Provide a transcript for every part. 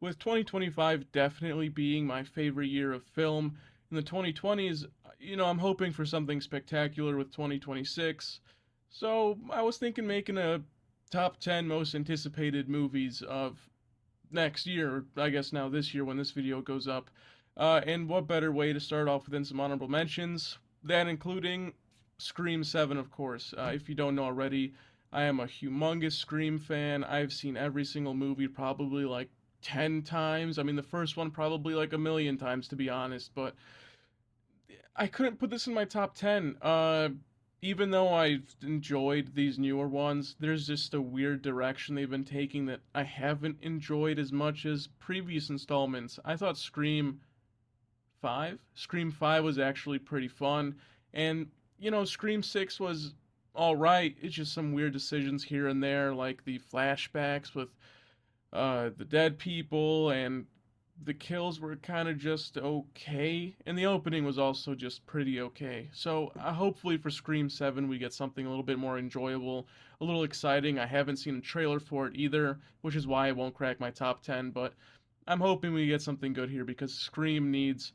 With 2025 definitely being my favorite year of film, in the 2020s, I'm hoping for something spectacular with 2026. So I was thinking making a top 10 most anticipated movies of next year, I guess now this year when this video goes up. And what better way to start off within some honorable mentions, that including Scream 7, of course. If you don't know already, I am a humongous Scream fan. I've seen every single movie probably like 10 times. I mean, the first one probably like a million times, to be honest, but I couldn't put this in my top 10. Even though I've enjoyed these newer ones, there's just a weird direction they've been taking that I haven't enjoyed as much as previous installments. I thought Scream 5 was actually pretty fun, and Scream 6 was all right. It's just some weird decisions here and there, like the flashbacks with the dead people, and the kills were kind of just okay, and the opening was also just pretty okay. So hopefully for Scream 7 we get something a little bit more enjoyable, a little exciting. I haven't seen a trailer for it either, which is why it won't crack my top 10, but I'm hoping we get something good here because Scream needs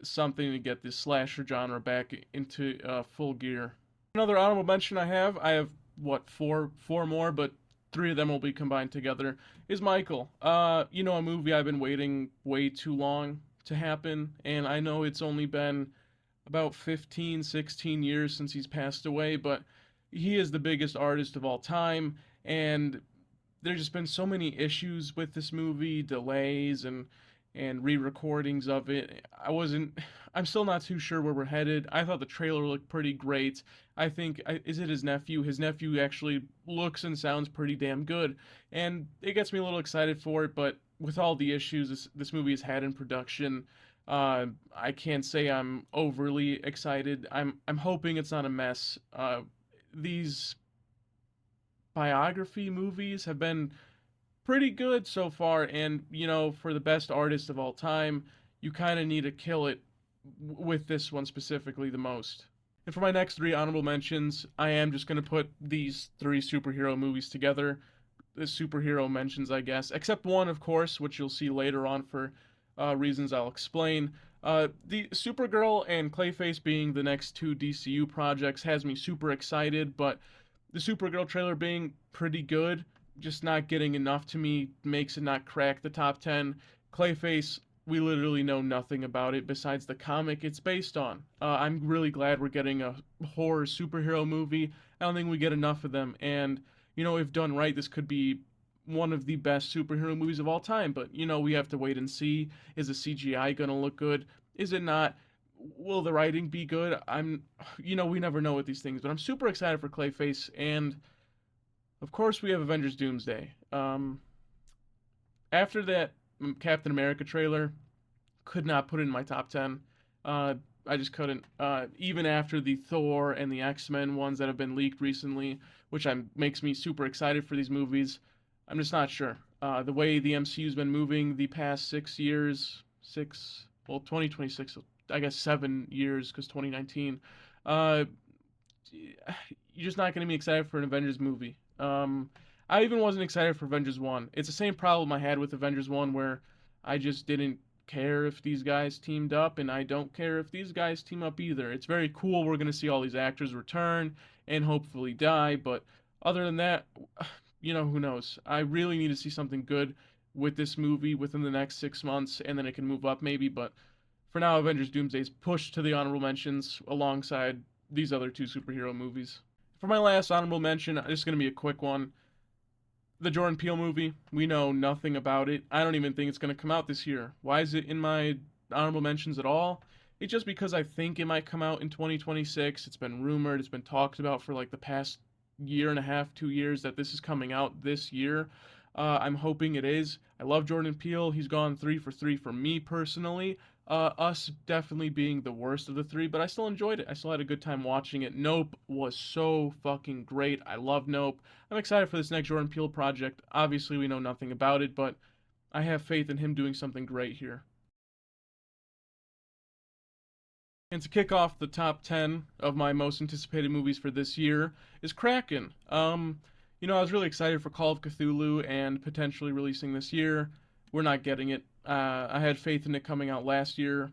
something to get this slasher genre back into full gear. Another honorable mention I have what, four more, but three of them will be combined together, is Michael. A movie I've been waiting way too long to happen, and I know it's only been about 15, 16 years since he's passed away, but he is the biggest artist of all time, and there's just been so many issues with this movie, delays and re-recordings of it. I'm still not too sure where we're headed. I thought the trailer looked pretty great. I think is it his nephew? His nephew actually looks and sounds pretty damn good, and it gets me a little excited for it. But with all the issues this movie has had in production, I can't say I'm overly excited. I'm hoping it's not a mess. These biography movies have been pretty good so far, and for the best artist of all time, you kind of need to kill it with this one specifically the most. And for my next three honorable mentions, I am just going to put these three superhero movies together. The superhero mentions, I guess, except one, of course, which you'll see later on for reasons I'll explain. The Supergirl and Clayface being the next two DCU projects has me super excited, but the Supergirl trailer being pretty good, just not getting enough to me, makes it not crack the top 10. Clayface, we literally know nothing about it besides the comic it's based on. I'm really glad we're getting a horror superhero movie. I don't think we get enough of them, and if done right, this could be one of the best superhero movies of all time. But we have to wait and see. Is the CGI gonna look good? Is it not? Will the writing be good? We never know with these things, but I'm super excited for Clayface, and of course we have Avengers Doomsday. After that Captain America trailer, could not put it in my top 10. I just couldn't. Even after the Thor and the X-Men ones that have been leaked recently, which makes me super excited for these movies, I'm just not sure. The way the MCU's been moving the past 6 years, 2026, I guess 7 years, because 2019, you're just not going to be excited for an Avengers movie. I even wasn't excited for Avengers 1. It's the same problem I had with Avengers 1 where I just didn't care if these guys teamed up, and I don't care if these guys team up either. It's very cool we're going to see all these actors return and hopefully die, but other than that, who knows? I really need to see something good with this movie within the next 6 months, and then it can move up maybe, but for now, Avengers Doomsday is pushed to the honorable mentions alongside these other two superhero movies. For my last honorable mention, it's going to be a quick one. The Jordan Peele movie, we know nothing about it. I don't even think it's going to come out this year. Why is it in my honorable mentions at all? It's just because I think it might come out in 2026. It's been rumored, it's been talked about for like the past year and a half, 2 years that this is coming out this year. I'm hoping it is. I love Jordan Peele. He's gone 3 for 3 for me personally. Us definitely being the worst of the three, but I still enjoyed it. I still had a good time watching it. Nope was so fucking great. I love Nope. I'm excited for this next Jordan Peele project. Obviously, we know nothing about it, but I have faith in him doing something great here. And to kick off the top 10 of my most anticipated movies for this year is Kraken. I was really excited for Call of Cthulhu and potentially releasing this year. we're not getting it. I had faith in it coming out last year.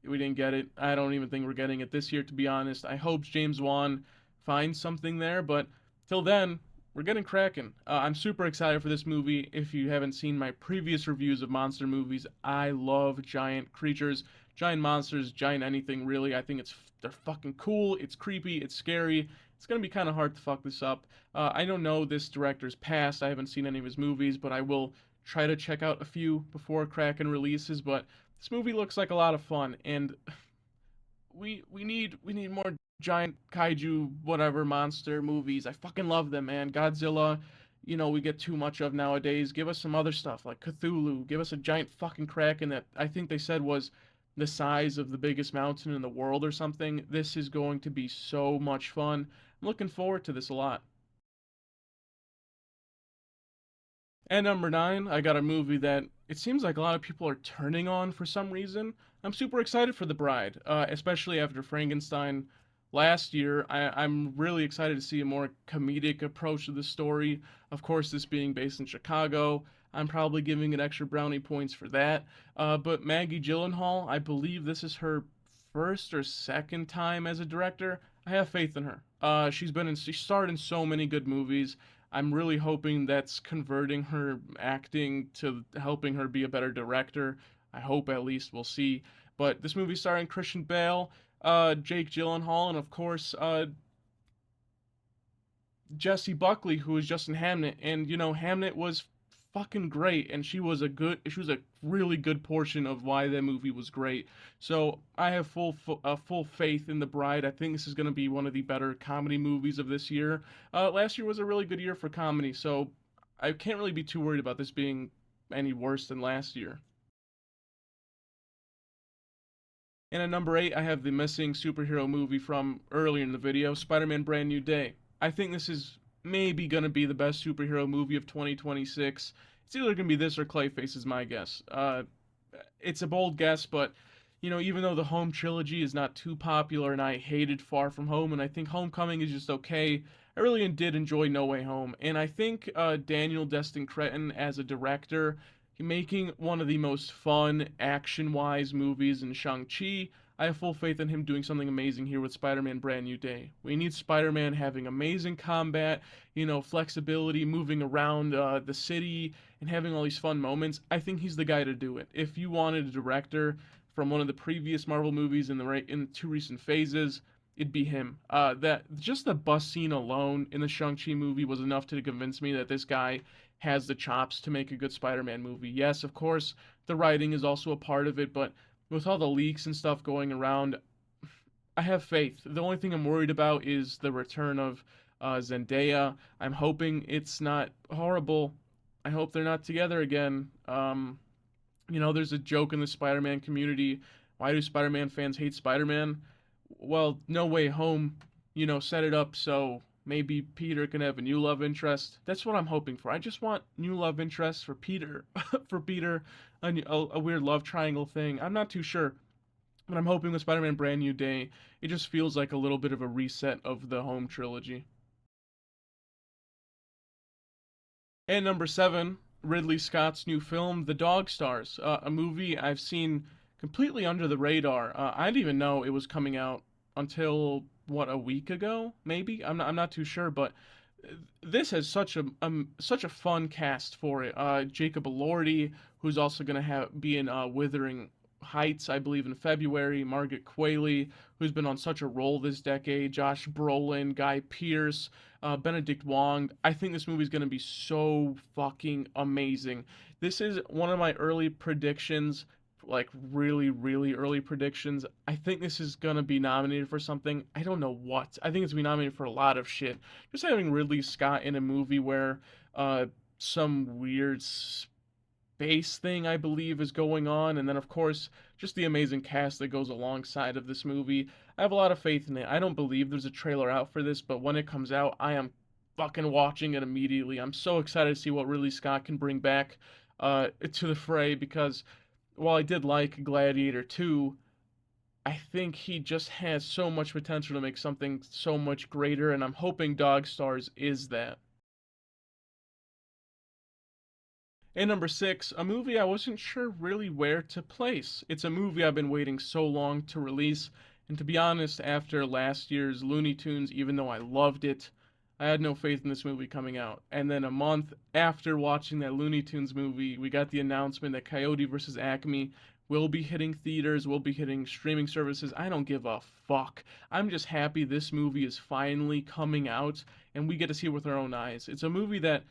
We didn't get it. I don't even think we're getting it this year, to be honest. I hope James Wan finds something there, but till then, we're getting Kraken. I'm super excited for this movie. If you haven't seen my previous reviews of monster movies, I love giant creatures, giant monsters, giant anything really. I think they're fucking cool. It's creepy. It's scary. It's gonna be kind of hard to fuck this up. I don't know this director's past. I haven't seen any of his movies, but I will try to check out a few before Kraken releases. But this movie looks like a lot of fun, and we need more giant kaiju whatever monster movies. I fucking love them, man. Godzilla, we get too much of nowadays. Give us some other stuff like Cthulhu. Give us a giant fucking kraken that I think they said was the size of the biggest mountain in the world or something. This is going to be so much fun. I'm looking forward to this a lot. And number nine, I got a movie that it seems like a lot of people are turning on for some reason. I'm super excited for The Bride, especially after Frankenstein last year. I'm really excited to see a more comedic approach to the story. Of course, this being based in Chicago, I'm probably giving it extra brownie points for that. But Maggie Gyllenhaal, I believe this is her first or second time as a director. I have faith in her. She starred in so many good movies. I'm really hoping that's converting her acting to helping her be a better director. I hope at least we'll see. But this movie starring Christian Bale, Jake Gyllenhaal, and of course Jessie Buckley, who was just in Hamnet, and Hamnet was fucking great, and she was a really good portion of why that movie was great. So I have full faith in The Bride. I think this is going to be one of the better comedy movies of this year. Last year was a really good year for comedy, so I can't really be too worried about this being any worse than last year. And at number eight, I have the missing superhero movie from earlier in the video, Spider-Man Brand New Day. I think this is maybe gonna be the best superhero movie of 2026. It's either gonna be this or Clayface, is my guess. It's a bold guess, but even though the Home trilogy is not too popular, and I hated Far From Home, and I think Homecoming is just okay, I really did enjoy No Way Home, and I think Daniel Destin Cretton as a director, making one of the most fun action-wise movies in Shang-Chi. I have full faith in him doing something amazing here with Spider-Man Brand New Day. We need Spider-Man having amazing combat, flexibility, moving around the city, and having all these fun moments. I think he's the guy to do it. If you wanted a director from one of the previous Marvel movies in the two recent phases, it'd be him. That just the bus scene alone in the Shang-Chi movie was enough to convince me that this guy has the chops to make a good Spider-Man movie. Yes, of course, the writing is also a part of it, but with all the leaks and stuff going around, I have faith. The only thing I'm worried about is the return of Zendaya. I'm hoping it's not horrible. I hope they're not together again. There's a joke in the Spider-Man community. Why do Spider-Man fans hate Spider-Man? Well, No Way Home, set it up so maybe Peter can have a new love interest. That's what I'm hoping for. I just want new love interest for Peter, for Peter, a weird love triangle thing. I'm not too sure, but I'm hoping with Spider-Man Brand New Day, it just feels like a little bit of a reset of the Home trilogy. And number seven, Ridley Scott's new film, The Dog Stars, a movie I've seen completely under the radar. I didn't even know it was coming out until what, a week ago, maybe. I'm not too sure, but this has such a fun cast for it. Jacob Elordi, who's also gonna have be in Wuthering Heights, I believe, in February. Margaret Qualley, who's been on such a roll this decade. Josh Brolin, Guy Pearce, Benedict Wong. I think this movie's gonna be so fucking amazing. This is one of my early predictions, like really, really early predictions. I think this is gonna be nominated for something. I don't know what. I think it's gonna be nominated for a lot of shit. Just having Ridley Scott in a movie where some weird space thing, I believe, is going on, and then of course just the amazing cast that goes alongside of this movie. I have a lot of faith in it. I don't believe there's a trailer out for this, but when it comes out, I am fucking watching it immediately. I'm so excited to see what Ridley Scott can bring back to the fray, because while I did like Gladiator 2, I think he just has so much potential to make something so much greater, and I'm hoping Dog Stars is that. And number six, a movie I wasn't sure really where to place. It's a movie I've been waiting so long to release, and to be honest, after last year's Looney Tunes, even though I loved it, I had no faith in this movie coming out. And then a month after watching that Looney Tunes movie, we got the announcement that Coyote versus Acme will be hitting theaters, will be hitting streaming services. I don't give a fuck. I'm just happy this movie is finally coming out and we get to see it with our own eyes. It's a movie that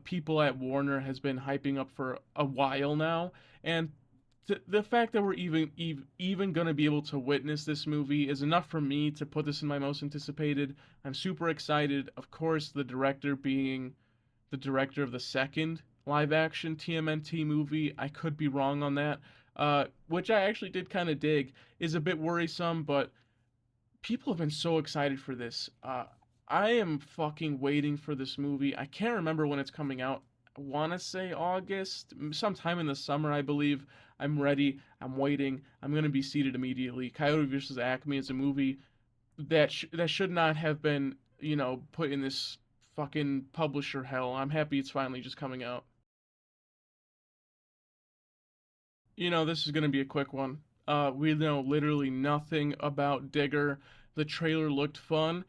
people at Warner has been hyping up for a while now, and the fact that we're even going to be able to witness this movie is enough for me to put this in my most anticipated. I'm super excited. Of course, the director being the director of the second live action TMNT movie. I could be wrong on that, which I actually did kind of dig. Is a bit worrisome, but people have been so excited for this. I am fucking waiting for this movie. I can't remember when it's coming out. I want to say August, sometime in the summer, I believe. I'm ready. I'm waiting. I'm going to be seated immediately. Coyote versus Acme is a movie that should not have been, put in this fucking publisher hell. I'm happy it's finally just coming out. This is going to be a quick one. We know literally nothing about Digger. The trailer looked fun.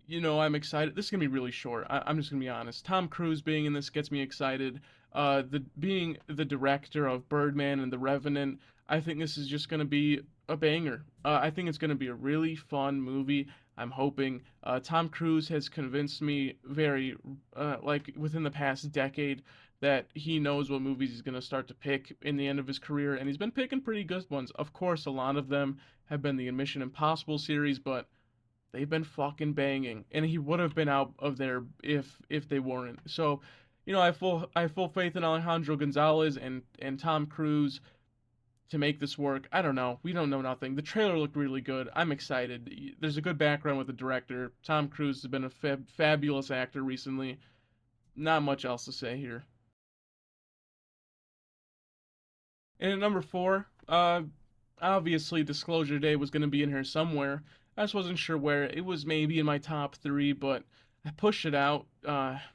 I'm excited. This is gonna be really short. I'm just gonna be honest. Tom Cruise being in this gets me excited. The being the director of Birdman and The Revenant, I think this is just gonna be a banger. I think it's gonna be a really fun movie. I'm hoping. Tom Cruise has convinced me very, like within the past decade, that he knows what movies he's gonna start to pick in the end of his career, and he's been picking pretty good ones. Of course, a lot of them have been the Mission Impossible series, but they've been fucking banging, and he would have been out of there if they weren't. So, I have full faith in Alejandro Gonzalez and Tom Cruise to make this work. I don't know. We don't know nothing. The trailer looked really good. I'm excited. There's a good background with the director. Tom Cruise has been a fabulous actor recently. Not much else to say here. And at number four, obviously Disclosure Day was going to be in here somewhere. I just wasn't sure where. It was maybe in my top three, but I pushed it out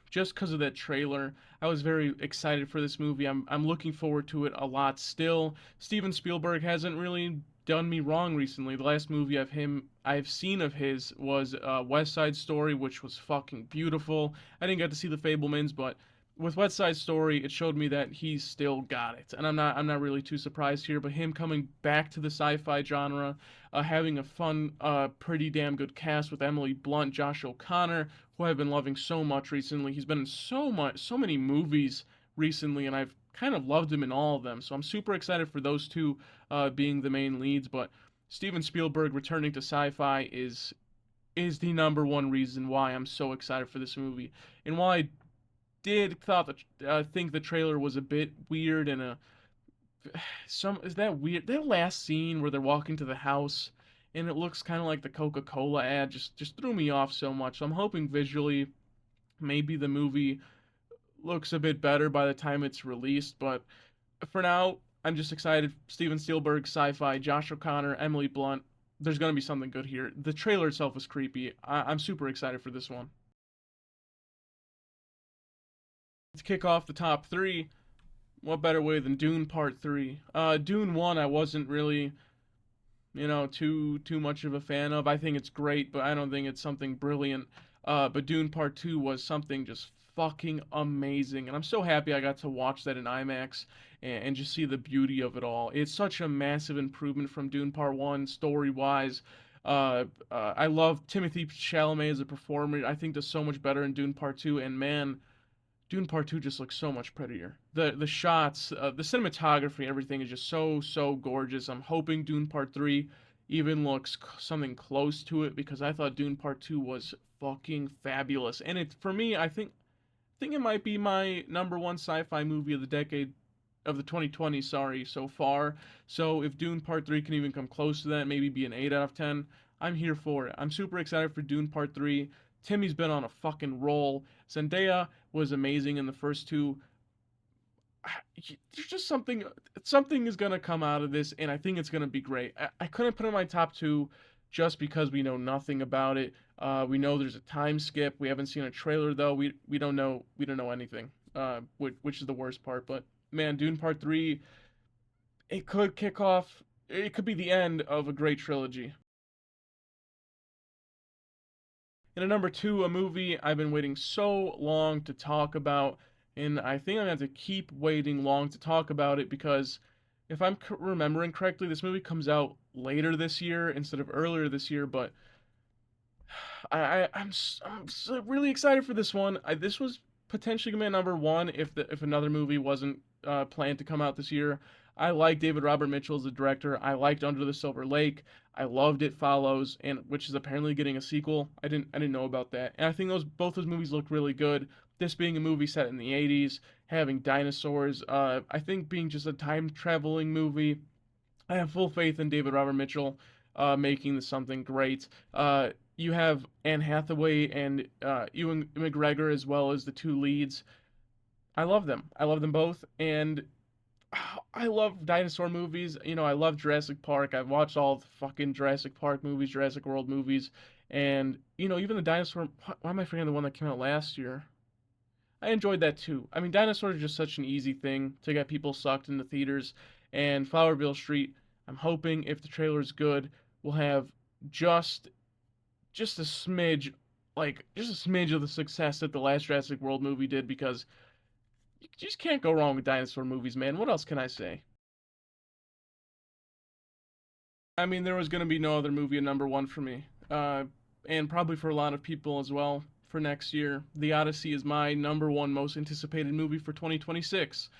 just because of that trailer. I was very excited for this movie. I'm looking forward to it a lot still. Steven Spielberg hasn't really done me wrong recently. The last movie I've seen of his was West Side Story, which was fucking beautiful. I didn't get to see The Fablemans, but with West Side Story, it showed me that he's still got it, and I'm not really too surprised here. But him coming back to the sci-fi genre, having a fun, pretty damn good cast with Emily Blunt, Josh O'Connor, who I've been loving so much recently. He's been in so many movies recently, and I've kind of loved him in all of them. So I'm super excited for those two being the main leads. But Steven Spielberg returning to sci-fi is the number one reason why I'm so excited for this movie, and why I did thought that think the trailer was a bit weird and some is that weird that last scene where they're walking to the house and it looks kind of like the Coca-Cola ad just threw me off so much. So I'm hoping visually maybe the movie looks a bit better by the time it's released, but for now I'm just excited. Steven Spielberg, sci-fi, Josh O'Connor, Emily Blunt. There's gonna be something good here. The trailer itself was creepy. I'm super excited for this one. To kick off the top three, what better way than Dune Part Three? Dune One, I wasn't really, too much of a fan of. I think it's great, but I don't think it's something brilliant. But Dune Part Two was something just fucking amazing, and I'm so happy I got to watch that in IMAX and just see the beauty of it all. It's such a massive improvement from Dune Part One, story wise. I love Timothy Chalamet as a performer. I think does so much better in Dune Part Two, and man, Dune Part Two just looks so much prettier. The shots, the cinematography, everything is just so gorgeous. I'm hoping Dune Part Three even looks something close to it because I thought Dune Part Two was fucking fabulous. And it for me, I think it might be my number one sci-fi movie of the decade of the 2020s, sorry, so far. So if Dune Part 3 can even come close to that, maybe be an 8 out of 10, I'm here for it. I'm super excited for Dune Part 3. Timmy's been on a fucking roll. Zendaya was amazing in the first two. There's just something is gonna come out of this, and I think it's gonna be great. I couldn't put it in my top two just because we know nothing about it. We know there's a time skip. We haven't seen a trailer though. We don't know anything. which is the worst part. But man, Dune Part 3, it could kick off, it could be the end of a great trilogy. And at number two, a movie I've been waiting so long to talk about, and I think I'm gonna have to keep waiting long to talk about it because if I'm remembering correctly, this movie comes out later this year instead of earlier this year. But I'm so really excited for this one. This was potentially gonna be number one if another movie wasn't planned to come out this year. I like David Robert Mitchell as the director. I liked Under the Silver Lake. I loved It Follows, and which is apparently getting a sequel. I didn't know about that. And I think those both those movies look really good. This being a movie set in the 80s, having dinosaurs, I think being just a time traveling movie, I have full faith in David Robert Mitchell making this something great. You have Anne Hathaway and Ewan McGregor as well as the two leads. I love them. I love them both, and I love dinosaur movies. You know, I love Jurassic Park. I've watched all the fucking Jurassic Park movies, Jurassic World movies, and you know, even the dinosaur. Why am I forgetting the one that came out last year? I enjoyed that too. I mean, dinosaurs are just such an easy thing to get people sucked into theaters. And Flowervale Street, I'm hoping if the trailer is good, we'll have just just a smidge, like just a smidge of the success that the last Jurassic World movie did because you just can't go wrong with dinosaur movies, man. What else can I say? I mean, there was going to be no other movie at number one for me, and probably for a lot of people as well for next year. The Odyssey is my number one most anticipated movie for 2026.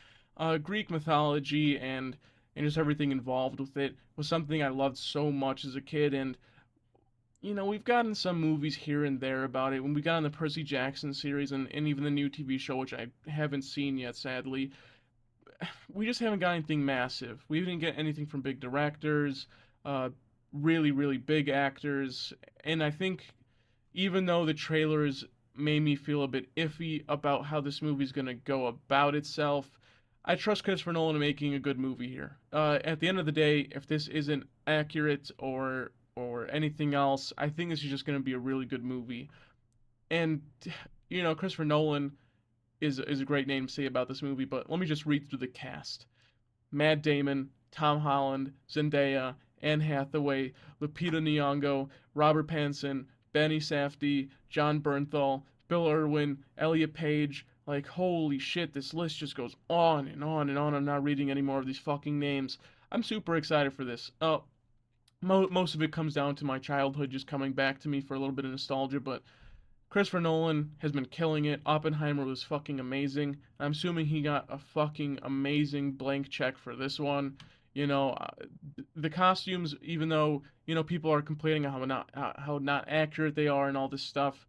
Greek mythology and just everything involved with it was something I loved so much as a kid, and you know, we've gotten some movies here and there about it. When we got on the Percy Jackson series and even the new TV show, which I haven't seen yet, sadly, we just haven't got anything massive. We didn't get anything from big directors, uh, really big actors, and I think even though the trailers made me feel a bit iffy about how this movie's gonna go about itself, I trust Christopher Nolan in making a good movie here. At the end of the day, if this isn't accurate or anything else, I think this is just gonna be a really good movie. And you know, Christopher Nolan is a great name to say about this movie, but let me just read through the cast. Matt Damon, Tom Holland, Zendaya, Anne Hathaway, Lupita Nyong'o, Robert Pattinson, Benny Safdie, John Bernthal, Bill Irwin, Elliot Page. Like, holy shit, this list just goes on and on and on. I'm not reading any more of these fucking names. I'm super excited for this. Most of it comes down to my childhood just coming back to me for a little bit of nostalgia, but Christopher Nolan has been killing it. Oppenheimer was fucking amazing. I'm assuming he got a fucking amazing blank check for this one. You know, the costumes, even though you know people are complaining how not accurate they are and all this stuff,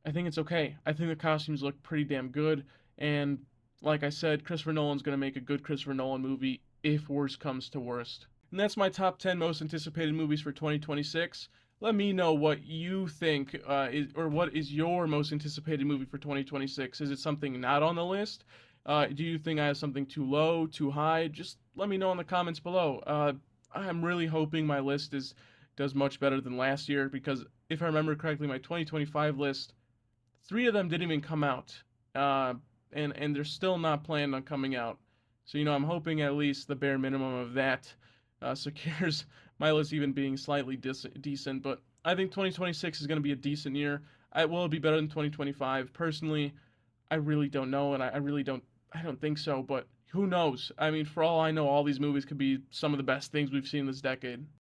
I think it's okay. I think the costumes look pretty damn good. And like I said, Christopher Nolan's gonna make a good Christopher Nolan movie if worst comes to worst. And that's my top 10 most anticipated movies for 2026. Let me know what you think or what is your most anticipated movie for 2026. Is it something not on the list? Do you think I have something too low, too high? Just let me know in the comments below. I'm really hoping my list is does much better than last year because if I remember correctly, my 2025 list, three of them didn't even come out, uh, and they're still not planned on coming out. So you know, I'm hoping at least the bare minimum of that secures my list even being slightly decent. But I think 2026 is going to be a decent year. Will it be better than 2025? Personally, I really don't know, and I really don't. I don't think so. But who knows? I mean, for all I know, all these movies could be some of the best things we've seen this decade.